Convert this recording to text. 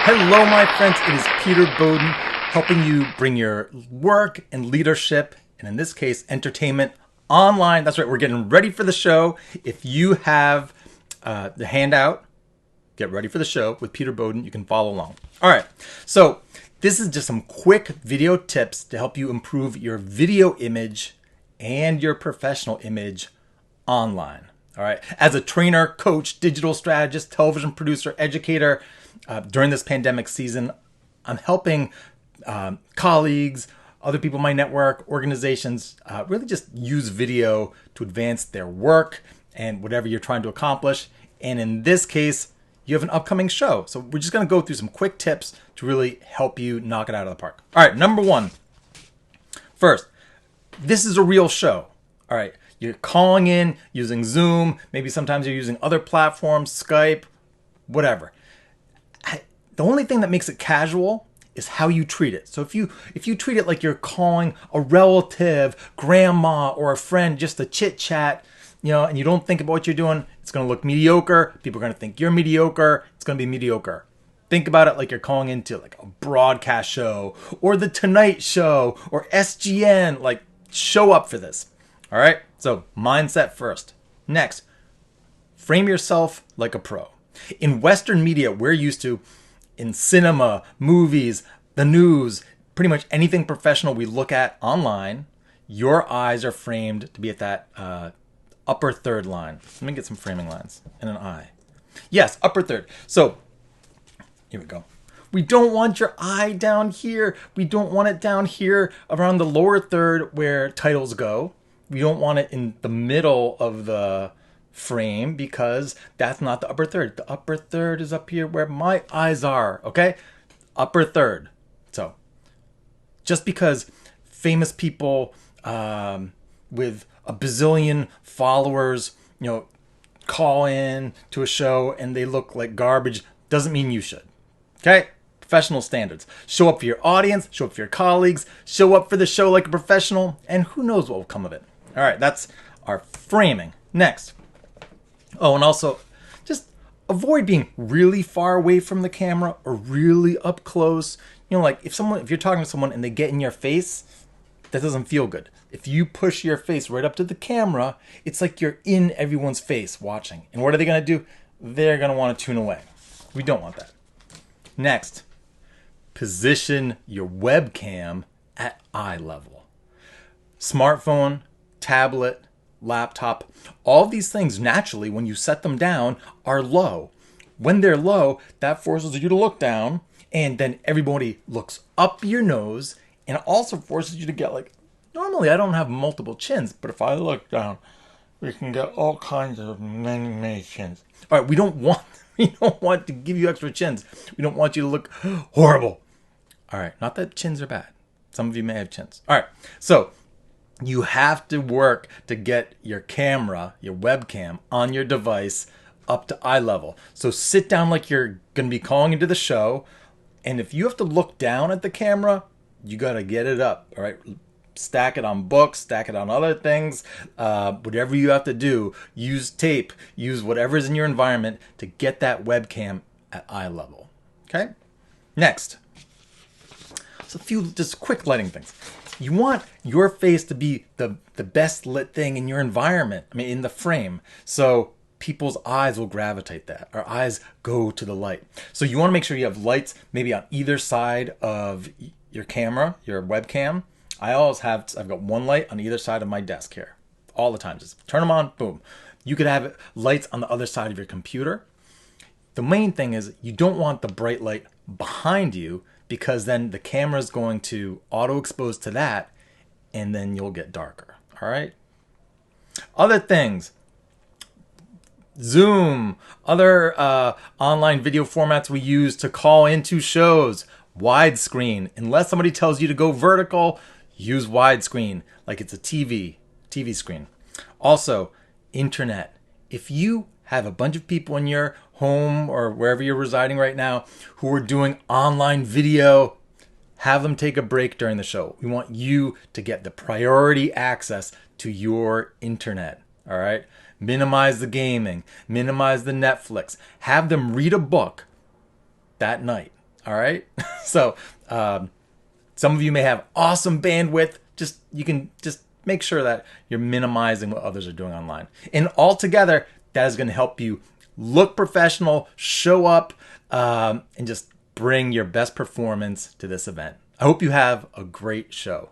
Hello, my friends. It is Peter Bowden helping you bring your work and leadership, and in this case, entertainment online. That's right. We're getting ready for the show. If you have the handout, get ready for the show with Peter Bowden. You can follow along. All right. So this is just some quick video tips to help you improve your video image and your professional image online. All right. As a trainer, coach, digital strategist, television producer, educator, during this pandemic season, I'm helping colleagues, other people in my network, organizations, really just use video to advance their work and whatever you're trying to accomplish. And in this case, you have an upcoming show. So we're just going to go through some quick tips to really help you knock it out of the park. All right. Number one. First, this is a real show. All right. You're calling in using Zoom. Maybe sometimes you're using other platforms, Skype, whatever. The only thing that makes it casual is how you treat it. So if you treat it like you're calling a relative, grandma, or a friend just to chit chat, and you don't think about what you're doing, it's going to look mediocre. People are going to think you're mediocre. It's going to be mediocre. Think about it like you're calling into like a broadcast show or the Tonight Show or SGN. Like, show up for this. All right. So mindset first. Next, frame yourself like a pro. In Western media, we're used to, in cinema, movies, the news, pretty much anything professional we look at online, your eyes are framed to be at that upper third line. Let me get some framing lines and an eye. Yes, upper third. So here we go. We don't want your eye down here. We don't want it down here around the lower third where titles go. We don't want it in the middle of the frame because that's not the upper third. The upper third is up here where my eyes are, okay? Upper third. So just because famous people with a bazillion followers, call in to a show and they look like garbage doesn't mean you should, okay? Professional standards. Show up for your audience, show up for your colleagues, show up for the show like a professional, and who knows what will come of it. All right, that's our framing. Next. Oh, and also, just avoid being really far away from the camera or really up close. Like if you're talking to someone and they get in your face, that doesn't feel good. If you push your face right up to the camera, it's like you're in everyone's face watching. And what are they going to do? They're going to want to tune away. We don't want that. Next, position your webcam at eye level. Smartphone, tablet, laptop, all these things naturally, when you set them down, are low. When they're low, that forces you to look down, and then everybody looks up your nose, and it also forces you to get normally I don't have multiple chins, but if I look down, we can get all kinds of many chins. All right, we don't want to give you extra chins. We don't want you to look horrible. All right, not that chins are bad. Some of you may have chins. All right, so you have to work to get your camera, your webcam, on your device up to eye level. So sit down like you're going to be calling into the show. And if you have to look down at the camera, you got to get it up. All right. Stack it on books, stack it on other things. Whatever you have to do, use tape, use whatever's in your environment to get that webcam at eye level. Okay. Next. So a few just quick lighting things. You want your face to be the best lit thing in your environment, in the frame. So people's eyes will gravitate that. Our eyes go to the light. So you want to make sure you have lights maybe on either side of your camera, your webcam. I've got one light on either side of my desk here. All the time. Just turn them on, boom. You could have lights on the other side of your computer. The main thing is you don't want the bright light behind you, because then the camera is going to auto-expose to that, and then you'll get darker. All right? Other things. Zoom. Other online video formats we use to call into shows. Widescreen. Unless somebody tells you to go vertical, use widescreen like it's a TV screen. Also, internet. If you have a bunch of people in your home or wherever you're residing right now who are doing online video, have them take a break during the show. We want you to get the priority access to your internet. All right. Minimize the gaming, minimize the Netflix, have them read a book that night. All right. So some of you may have awesome bandwidth. You can just make sure that you're minimizing what others are doing online. And altogether, that is going to help you look professional, show up, and just bring your best performance to this event. I hope you have a great show.